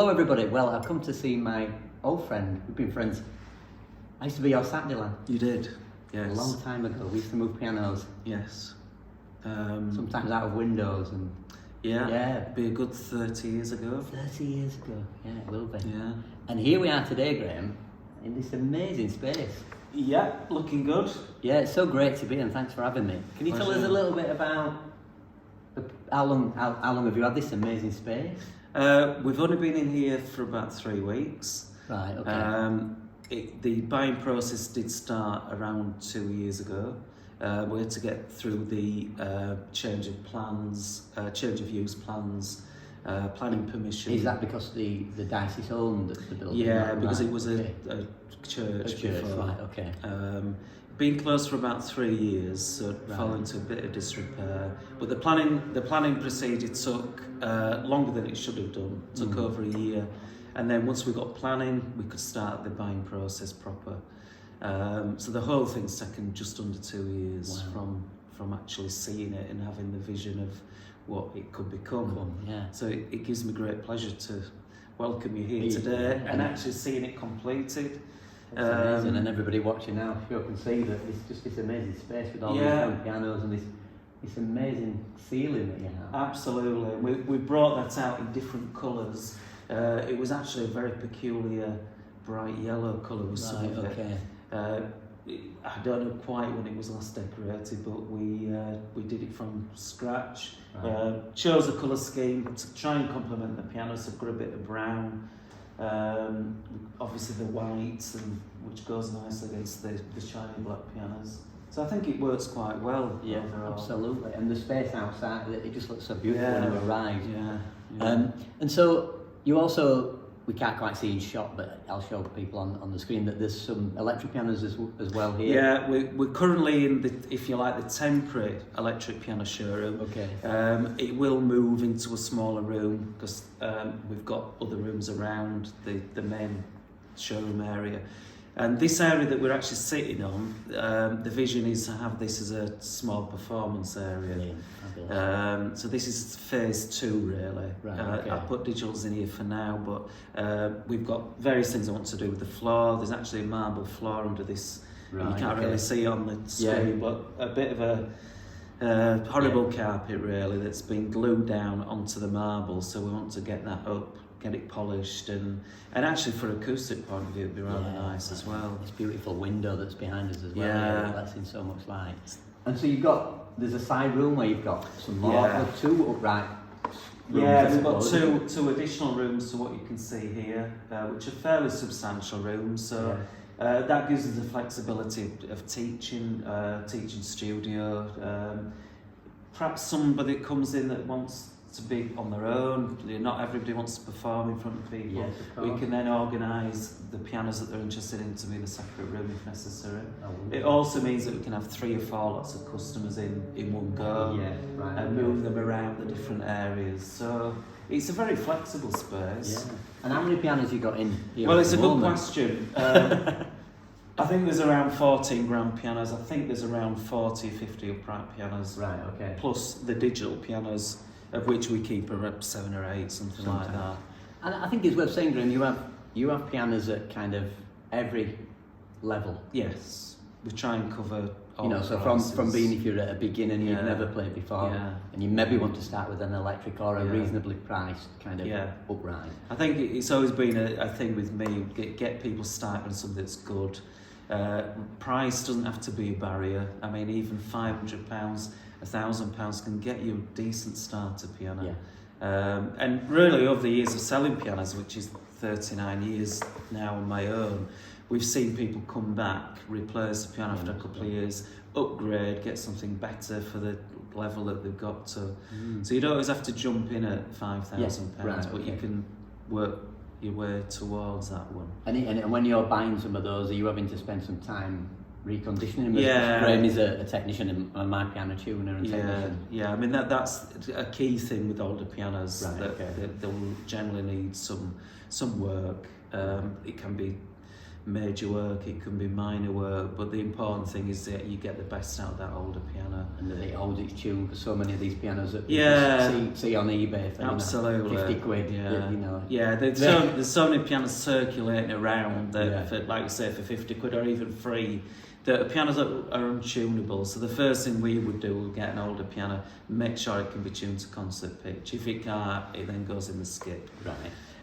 Hello everybody, well I've come to see my old friend, we've been friends. I used to be your Saturday lad. You did, yes. A long time ago, we used to move pianos. Yes. Sometimes out of windows and... Yeah, be a good 30 years ago. 30 years ago, yeah it will be. Yeah. And here we are today, Graham, in this amazing space. Yeah, looking good. Yeah, it's so great to be here and thanks for having me. Can you tell us a little bit about how long have you had this amazing space? We've only been in here for about 3 weeks. Right, okay. The buying process did start around 2 years ago. We had to get through the change of plans, change of use plans, planning permission. Is that because the diocese owned the building? Yeah, because it was okay. a church. A church, before. right, okay. Been closed for about 3 years, so fell into a bit of disrepair. But the planning procedure took longer than it should have done. It took over a year, and then once we got planning, we could start the buying process proper. So the whole thing's taken just under 2 years from actually seeing it and having the vision of what it could become. Yeah. So it gives me great pleasure to welcome you here today and actually seeing it completed. It's amazing, and everybody watching now sure can see that it's just this amazing space with all these different pianos and this amazing ceiling that you have. Absolutely, we brought that out in different colours. It was actually a very peculiar bright yellow colour with some of it. I don't know quite when it was last decorated, but we did it from scratch. Chose a colour scheme to try and complement the piano, so got a bit of brown. Obviously the whites, which goes nicely against the shiny black pianos. So I think it works quite well. Yeah, overall. Absolutely. And the space outside, it just looks so beautiful when you arrive. Yeah. And so you also, we can't quite see in shot, but I'll show people on the screen that there's some electric pianos as well here. Yeah, we're currently in the, if you like, the temporary electric piano showroom. Okay. It will move into a smaller room because we've got other rooms around the main showroom area. And this area that we're actually sitting on, the vision is to have this as a small performance area. So this is phase 2 really. Right, okay. I've put digitals in here for now, but we've got various things I want to do with the floor. There's actually a marble floor under this. Right, you can't really see on the screen, but a bit of a horrible carpet really that's been glued down onto the marble. So we want to get that up, get it polished, and actually for acoustic point of view it'd be rather nice as well. This beautiful window that's behind us as well, that lets in so much light. And so there's a side room where you've got some more, 2 upright rooms. Yeah, we've got two additional rooms to what you can see here, which are fairly substantial rooms. So that gives us the flexibility of teaching studio. Perhaps somebody comes in that wants to be on their own. Not everybody wants to perform in front of people. Yes, of course. We can then organise the pianos that they're interested in to be in a separate room if necessary. Oh, it also means that we can have 3 or 4 lots of customers in one go and move them around the different areas. So it's a very flexible space. Yeah. And how many pianos you got in here? Well, it's a good question. I think there's around 14 grand pianos. I think there's around 40 or 50 upright pianos. Right, okay. Plus the digital pianos, of which we keep around 7 or 8, something like that. And I think it's worth saying, Graham, you have pianos at kind of every level. Yes, we try and cover all so prices. from being, if you're at a beginner and you've never played before, and you maybe want to start with an electric or a reasonably priced kind of upright. I think it's always been a thing with me, get people started on something that's good. Price doesn't have to be a barrier. I mean, even £500, £1,000 can get you a decent starter piano. And really over the years of selling pianos, which is 39 years now on my own, we've seen people come back, replace the piano after a couple of years, upgrade, get something better for the level that they've got to. So you don't always have to jump in at £5,000, but you can work your way towards that one. And when you're buying some of those, are you having to spend some time reconditioning them? Graham is a technician and my piano tuner and technician. I mean that's a key thing with older pianos, that they'll generally need some work. It can be major work, it can be minor work, but the important thing is that you get the best out of that older piano. And that it holds its tune, because so many of these pianos that Yeah. see on eBay for Absolutely. 50 quid. Yeah. that, you know. Yeah, there's so many pianos circulating around that, Yeah. for, like you say, for 50 quid or even free, the pianos are untunable. So the first thing we would do, we'd get an older piano, make sure it can be tuned to concert pitch. If it can't, it then goes in the skip. Right.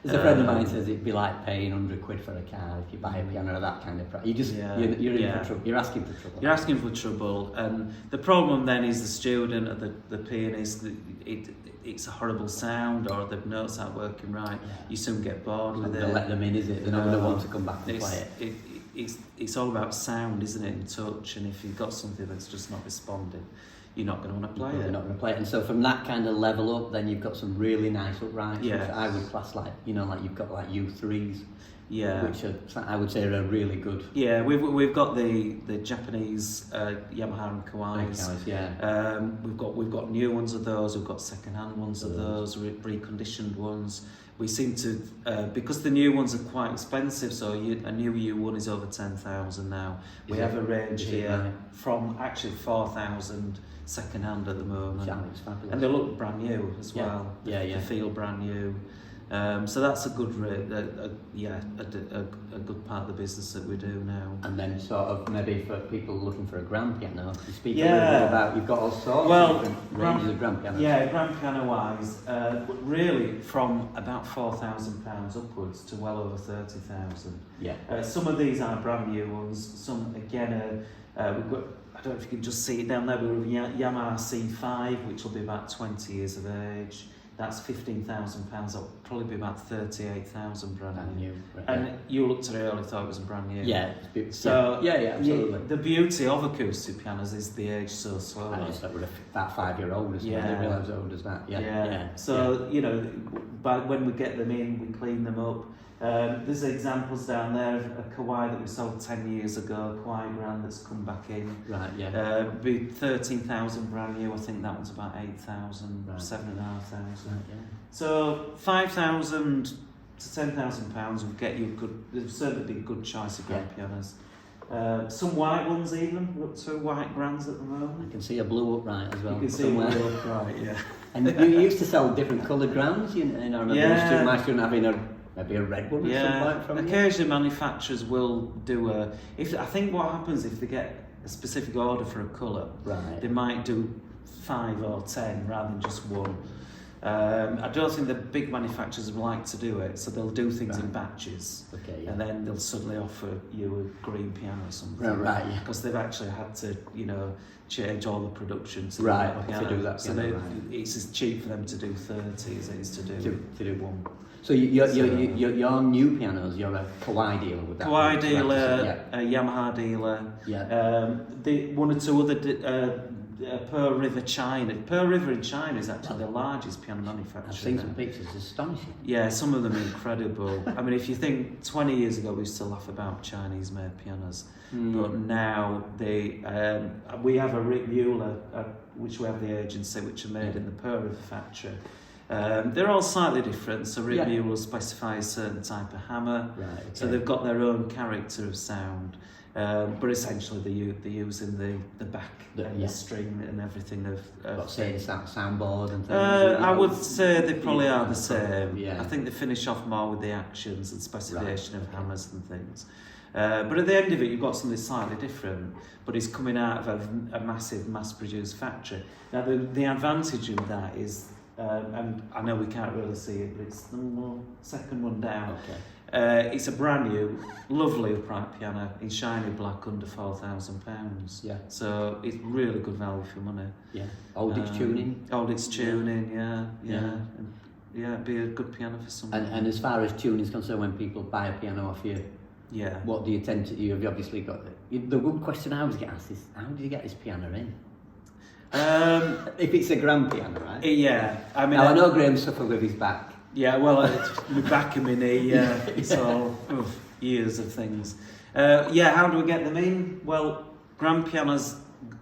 There's a friend of mine says it'd be like paying 100 quid for a car if you buy a piano at that kind of price. You're in for trouble. You're asking for trouble. You're asking for trouble, and the problem then is the student or the pianist. It's a horrible sound, or the notes aren't working right. Yeah. You soon get bored with it. They'll let them in, is it? They're not going to want to come back and play it. It's all about sound, isn't it, and touch. And if you've got something that's just not responding, you're not going to want to play it. You're not going to play it. And so from that kind of level up, then you've got some really nice uprights, which I would class like you've got like U3s. Yeah, which I would say are really good. Yeah, we've got the Japanese Yamaha and Kawais. Yeah. We've got new ones of those. We've got second-hand ones of those, reconditioned ones. We seem to because the new ones are quite expensive. So a new U1 is over 10,000 now. We have a range here from actually 4,000 second-hand at the moment, and they look brand new as well. They feel brand new. So that's a good a good part of the business that we do now. And then sort of maybe for people looking for a grand piano, you speak a little bit about, you've got all sorts of different ranges of grand pianos. Yeah, grand piano wise, really from about £4,000 upwards to well over 30,000. Yeah. Some of these are brand new ones. Some again, we've got. I don't know if you can just see it down there. We've got a Yamaha C5, which will be about 20 years of age. That's £15,000. That'll probably be about 38,000 brand new. Right, and you looked at it earlier, thought it was brand new. Yeah. So absolutely. The beauty of acoustic pianos is the age so slow. I just thought with that 5-year-old as well. They realise as old as that. Yeah. So you know, when we get them in, we clean them up. There's examples down there of a Kawai that we sold 10 years ago, Kawai grand that's come back in. Right, yeah. Be 13,000 brand new. I think that one's about 8,000, 7,500. Right, yeah. So 5,000 to 10,000 pounds will get you a good. There's certainly be a good choice of grand pianos. Some white ones even. We're up to white grands at the moment. I can see a blue upright as well. You can see a blue upright, yeah. And you used to sell different coloured grands. I remember my student having maybe a red one or something like from occasionally manufacturers will do I think what happens if they get a specific order for a colour, they might do 5 or 10 rather than just one. I don't think the big manufacturers like to do it, so they'll do things in batches, and then they'll suddenly offer you a green piano or something. Because they've actually had to, change all the production to do that piano. To do that piano, it's as cheap for them to do 30 as it is to do one. So your new pianos, you're a Kawai dealer with that? Kawai dealer, a Yamaha dealer, one or two other Pearl River China. Pearl River in China is actually the largest piano manufacturer. I've seen some pictures, it's astonishing. Yeah, some of them are incredible. I mean, if you think 20 years ago we used to laugh about Chinese made pianos, but now we have a Rick Mueller, which we have the agency, which are made in the Pearl River factory. They're all slightly different, so Rick Mueller will specify a certain type of hammer, so they've got their own character of sound, but essentially they're using the back and the string and everything of soundboard and things. I would say they probably are the same. I think they finish off more with the actions and specification of hammers and things. But at the end of it, you've got something slightly different, but it's coming out of a massive mass-produced factory. Now, the advantage of that is, and I know we can't really see it, but it's the second one down. It's a brand new, lovely upright piano in shiny black under £4,000. Yeah. So it's really good value for money. Yeah. Old its tuning. Yeah, it'd be a good piano for someone. And as far as tuning is concerned, when people buy a piano off you, what do you tend to? You've obviously got the good question I always get asked is, how did you get this piano in? If it's a grand piano, right? I mean, I know Graham suffered with his back. Yeah, well, my back and my knee, it's all years of things. How do we get them in? Well, grand pianos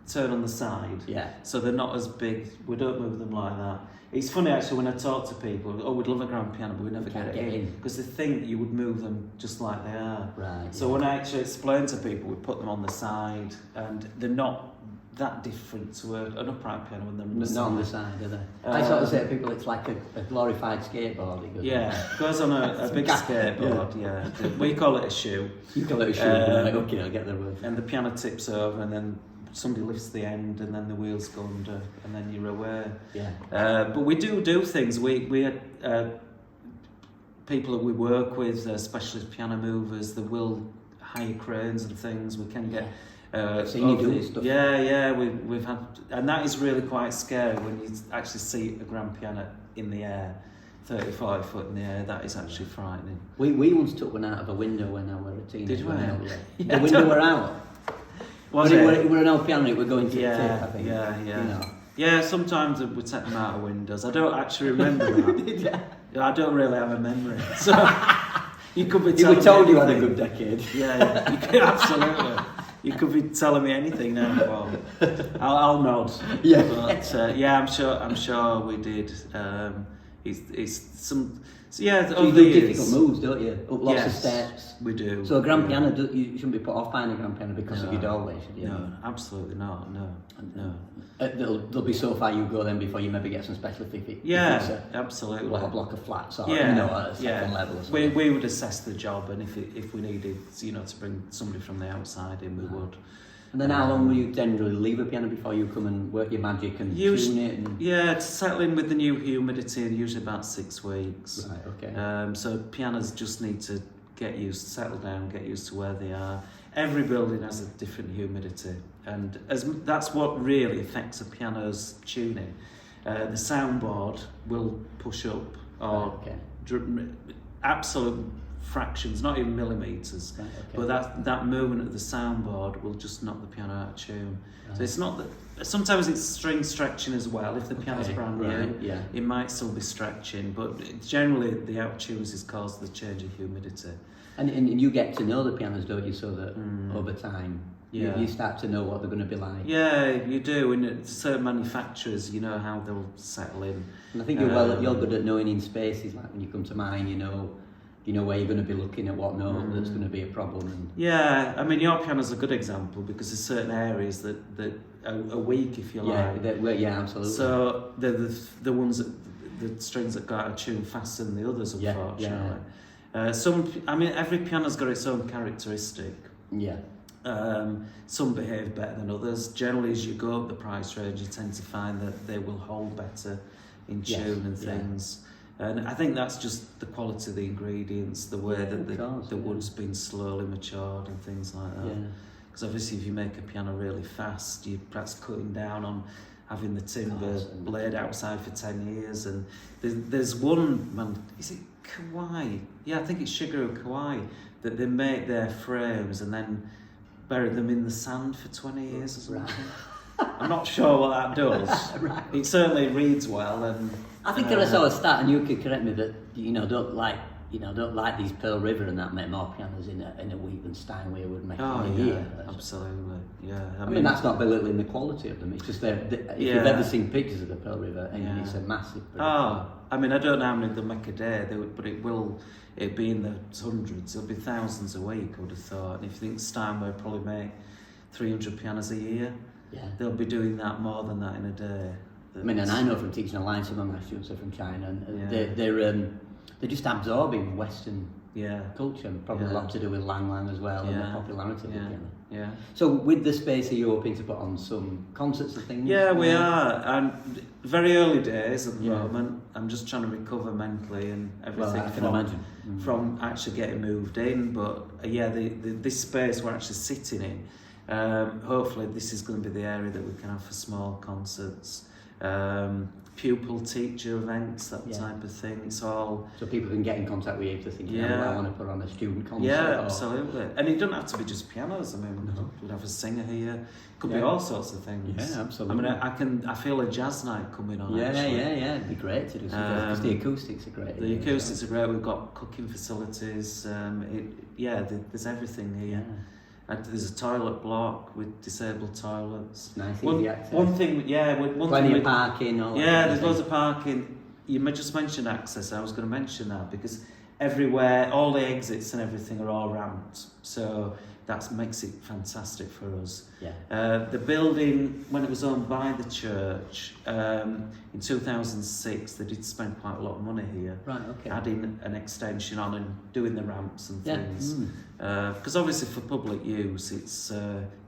turn on the side, so they're not as big. We don't move them like that. It's funny actually when I talk to people, we'd love a grand piano, but we never get it in because they think that you would move them just like they are. Right. So when I actually explain to people, we put them on the side, and they're not that different to an upright piano when they're on the Not side. on the side, are they? I sort of say to people it's like a glorified skateboard. It goes on a big skateboard, yeah. We call it a shoe. You call it a shoe, right? Okay, I'll get the word. And the piano tips over and then somebody lifts the end and then the wheels go under and then you're away. Yeah. But we do things. We people that we work with, specialist piano movers, that will hire cranes and things. We can get... so you do stuff. Yeah, we've had, and that is really quite scary when you actually see a grand piano in the air, 30, 40 foot in the air. That is actually frightening. We once took one out of a window when I was a teenager. Did we? Yeah. The window were out. Was but it? It were an old piano. It were going to yeah, the tip, I think. Yeah. You know. Yeah, sometimes we take them out of windows. I don't actually remember that. I don't really have a memory. So you could be telling you were told me you had a anything. good decade. Yeah, you could, absolutely. You could be telling me anything now. Well, I'll nod. Yeah. But yeah, I'm sure we did. It's some. So yeah, so you do difficult moves, don't you? Up lots of steps. We do. So a grand piano, you shouldn't be put off buying a grand piano because of your doorway, should you? No, absolutely not. No. There'll be so far you go then before you maybe get some specialist if it's absolutely. Like a block of flats or at a second level or something. We would assess the job, and if we needed to bring somebody from the outside in, we would. And then how long will you generally leave a piano before you come and work your magic and tune it? And... Yeah, to settle in with the new humidity, usually about 6 weeks. Right, okay. So pianos just need to get used, settle down, get used to where they are. Every building has a different humidity, and that's what really affects a piano's tuning. The soundboard will push up, or absolute fractions, not even millimetres, but that movement of the soundboard will just knock the piano out of tune. So it's not that. Sometimes it's string stretching as well. If the piano's brand new, it might still be stretching, but generally the out of tunes is caused the change of humidity. And you get to know the pianos, don't you? So that over time, you start to know what they're going to be like. Yeah, you do. And certain manufacturers, you know how they'll settle in. And I think you're good at knowing in spaces. Like when you come to mine, you know where you're going to be looking at what note that's going to be a problem. And... Yeah, I mean your piano's a good example because there's certain areas that are weak, if you like. Yeah, absolutely. So they're the ones the strings that go out of tune faster than the others, unfortunately. Every piano's got its own characteristic. Yeah. Some behave better than others. Generally, as you go up the price range, you tend to find that they will hold better in tune and things. And I think that's just the quality of the ingredients, the way that the wood's been slowly matured and things like that. Because obviously, if you make a piano really fast, you're perhaps cutting down on having the timber laid outside for 10 years. And there's one man, is it Kauai? Yeah, I think it's Shigeru Kauai, that they make their frames and then bury them in the sand for 20 years or something. I'm not sure what that does. It certainly reads well, and I think I saw a stat, and you could correct me, that don't like these Pearl River and that make more pianos in a week than Steinway would make in a year. Absolutely. Yeah. I mean that's not belittling the quality of them. It's just if you've ever seen pictures of the Pearl River, and it's a massive. I mean I don't know how many they make a day, but it'd be in the hundreds. It'll be thousands a week, I would have thought. And if you think Steinway probably make 300 pianos a year. Yeah. They'll be doing that more than that in a day. I mean, and I know from teaching online, some of my students are from China, and they're just absorbing Western culture, and probably a lot to do with Lang Lang as well, and the popularity of the piano. Yeah. So with the space, are you hoping to put on some concerts and things? Yeah, we are. And very early days at the moment. I'm just trying to recover mentally and everything. I can imagine. From actually getting moved in, but this space we're actually sitting in. Hopefully this is going to be the area that we can have for small concerts, pupil teacher events, that type of thing. It's all so people can get in contact with you if they think I want to put on a student concert. Yeah, absolutely. And it doesn't have to be just pianos. I mean, we'd have a singer here. Could be all sorts of things. Yeah, absolutely. I mean, I feel a jazz night coming on. Yeah, it'd be great to do something because the acoustics are great. The acoustics are great. We've got cooking facilities. There's everything here. And there's a toilet block with disabled toilets. Nice, easy access. One thing, plenty of parking. There's loads of parking. You just mentioned access. I was going to mention that because everywhere, all the exits and everything are all ramped. So that makes it fantastic for us. Yeah. The building, when it was owned by the church, in 2006, they did spend quite a lot of money here. Right, okay. Adding an extension on and doing the ramps and things. Because obviously for public use, it's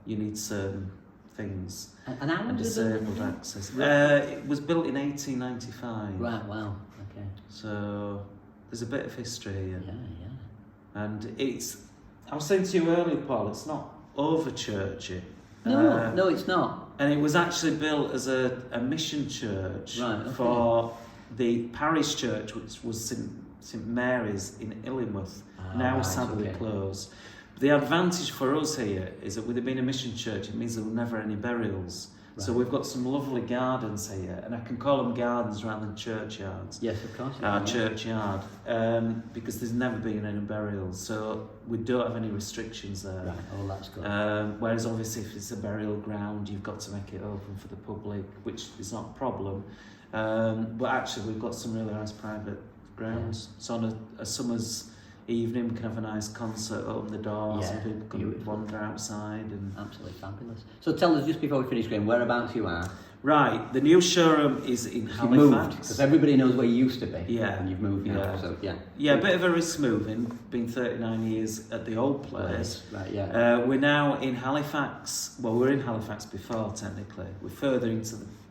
you need certain things. And how was disabled access. It was built in 1895. Right, wow, okay. So there's a bit of history here. Yeah, yeah. And I was saying to you earlier, Paul, it's not over churchy. No, it's not. And it was actually built as a mission church for the parish church, which was St Mary's in Illingworth, now sadly closed. The advantage for us here is that with it being a mission church, it means there were never any burials. Right. So we've got some lovely gardens here, and I can call them gardens rather than churchyards. Yes, of course. Our churchyard, because there's never been any burials, so we don't have any restrictions there. Right, oh, that's good. Whereas obviously if it's a burial ground, you've got to make it open for the public, which is not a problem. But actually we've got some really nice private grounds. So on a summer's evening we can have a nice concert, open the doors, and people can wander outside. And absolutely fabulous. So tell us, just before we finish, Graham, whereabouts you are. Right, the new showroom is in Halifax. Because everybody knows where you used to be. Yeah. And you've moved now, so Yeah, a bit of a risk moving, been 39 years at the old place. Right, yeah. We're now in Halifax. Well, we were in Halifax before, technically. We're further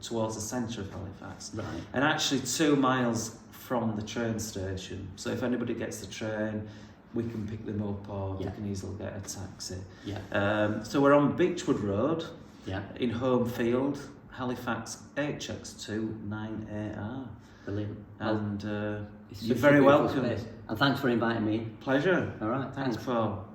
towards the centre of Halifax. Right. And actually 2 miles from the train station. So if anybody gets the train, we can pick them up, or they can easily get a taxi. Yeah. So we're on Beechwood Road in Holmfield, Halifax, HX2 9AR. Brilliant. And you're very welcome. Space. And thanks for inviting me. Pleasure. All right. Thanks, Paul.